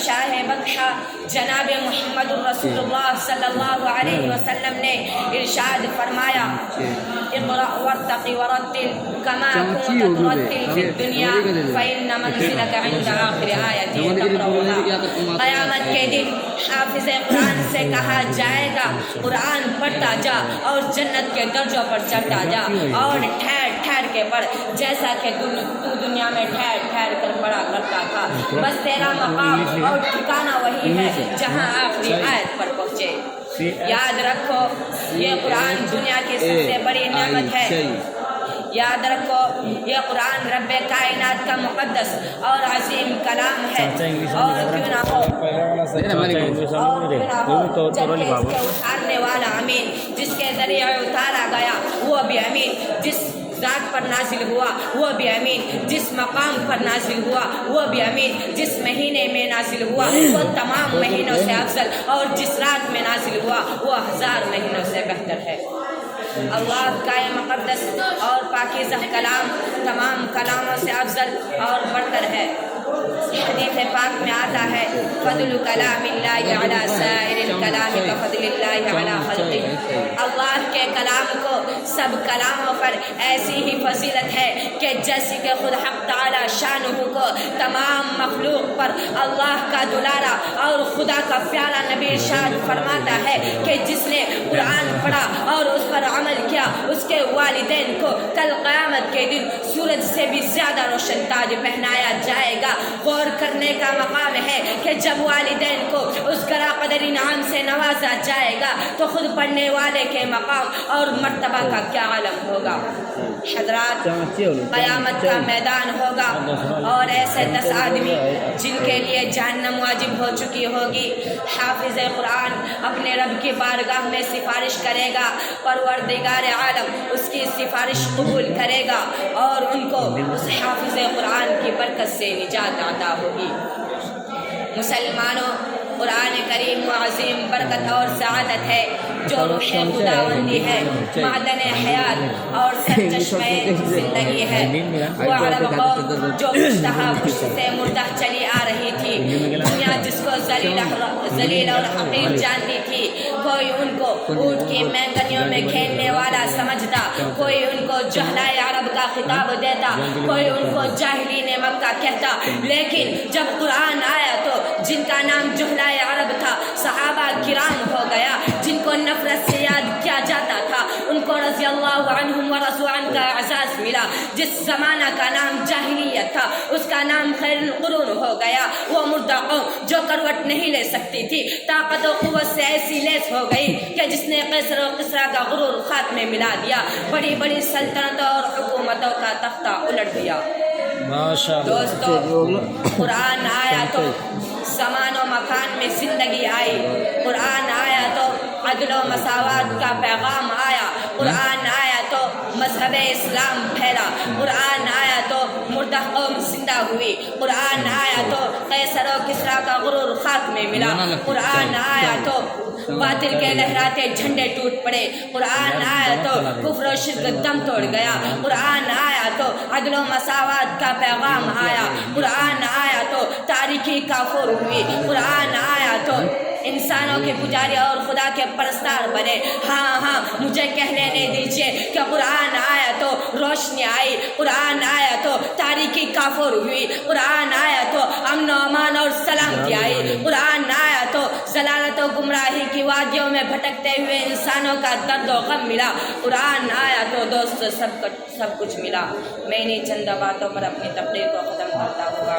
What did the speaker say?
شاہ بطحہ جناب محمد الرسول اللہ صلی اللہ علیہ وسلم نے ارشاد فرمایا اقرأ وارتقی ورتل کما كنت ترتل فی الدنیا فإن منزلک عند آخر آیت تقرأها۔ قیامت کے دن حافظ قرآن سے کہا جائے گا قرآن پڑھتا جا اور جنت کے درجوں پر چڑھتا جا اور ٹھہر ٹھہر کے پڑھ، جیسا کہ تو دنیا میں ٹھہر ٹھہر کر پڑھا کرتا تھا، بس تیرا مقام اور ٹھکانہ وہی ہے جہاں آخری آیت پر پہنچے۔ یاد رکھو یہ قرآن دنیا کی سب سے بڑی نعمت ہے۔ یاد رکھو یہ قرآن رب کائنات کا مقدس اور عظیم کلام ہے، اور کیوں نہ ہو جبکہ اس کے اتارنے والا امین، جس کے ذریعے اتارا گیا وہ بھی امین، جس ذات پر نازل ہوا وہ بھی امین، جس مقام پر نازل ہوا وہ بھی امین، جس مہینے میں نازل ہوا وہ تمام مہینوں سے افضل، اور جس رات میں نازل ہوا وہ 1000 مہینوں سے بہتر ہے۔ اللہ کا یہ مقدس اور پاکیزہ کلام تمام کلاموں سے افضل اور برتر ہے۔ حدیث پاک میں آتا ہے فضل کلام اللہ علی سائر الکلام کفضل اللہ علی خلقہ۔ اللہ کے کلام کو سب کلاموں پر ایسی ہی فضیلت ہے کہ جیسی کہ خود حق تعالی شانہ کو تمام مخلوق پر اللہ کا دلارا اور خدا کا پیارا نبی ارشاد فرماتا ہے کہ جس نے قرآن پڑھا اور اس پر عمل کیا اس کے والدین کو کل قیامت کے دن سورج سے بھی زیادہ روشن تاج پہنایا جائے گا۔ غور کرنے کا مقام ہے کہ جب والدین کو اس گرا قدر انعام سے نوازا جائے گا تو خود پڑھنے والے کے مقام اور مرتبہ کا کیا عالم ہوگا۔ حضرات قیامت کا میدان ہوگا اور ایسے 10 آدمی جن کے لیے جہنم واجب ہو چکی ہوگی، حافظ قرآن اپنے رب کی بارگاہ میں سفارش کرے گا، پروردگار عالم اس کی سفارش قبول کرے گا اور ان کو اس حافظ قرآن کی برکت سے نجات عطا ہوگی۔ مسلمانوں، قرآن کریم و عظیم برکت اور سعادت ہے جو روح خداوندی ہے، معدن حیات اور سرچشمہ زندگی ہے۔ وہ عرب قوم جو مشتہا پشت سے مردہ چلی آ رہی تھی، دنیا جس کو ذلیل اور حقیر جانتی تھی، کوئی ان کو اونٹ کی مینگنیوں میں کھیلنے والا سمجھتا، کوئی ان کو جہلائے عرب کا خطاب دیتا، کوئی ان کو جاہلین مکہ کہتا، لیکن جب قرآن آیا تو جن کا نام جہلائے عرب تھا صحابہ کرام ہو گیا، جن کو نفرت سے یاد کیا جاتا تھا ان کو رضی اللہ عنہم ورضوا عنہ کا اعزاز ملا۔ جس زمانہ کا نام جاہلیت تھا اس کا نام خیر القرون ہو گیا۔ وہ مردہ قوم جو کروٹ نہیں لے سکتی تھی طاقت و قوت سے ایسی لیس ہو گئی کہ جس نے قیصر و کسریٰ کا غرور خاک میں ملا دیا، بڑی بڑی سلطنتوں اور حکومتوں کا تختہ الٹ دیا۔ دوستو، قرآن آیا تو زمان و مکان میں زندگی آئی، قرآن آیا تو عدل و مساوات کا پیغام آیا، قرآن آیا تو مذہب اسلام پھیلا، قرآن آیا تو مردہ قوم زندہ ہوئی، قرآن آیا تو قیصر و کسریٰ کا غرور خاک میں ملا، قرآن آیا تو باطل کے لہراتے جھنڈے ٹوٹ پڑے، قرآن آیا تو کفر و شرک دم توڑ گیا، قرآن آیا تو عدل و مساوات کا پیغام آیا، قرآن آیا تو تاریکی کافور ہوئی، قرآن آیا تو انسانوں کے پجاری اور خدا کے پرستار بنے۔ ہاں مجھے کہہ لینے دیجئے کہ قرآن آیا تو روشنی آئی، قرآن آیا تو تاریکی کافور ہوئی، قرآن آیا تو امن و امان اور سلامتی آئی، قرآن آیا تو ضلالت و گمراہی کی وادیوں میں بھٹکتے ہوئے انسانوں کا درد و غم ملا، قرآن آیا تو دوست سب کچھ ملا۔ میں انہیں چند باتوں پر اپنی تقریر کو ختم کرتا ہوا۔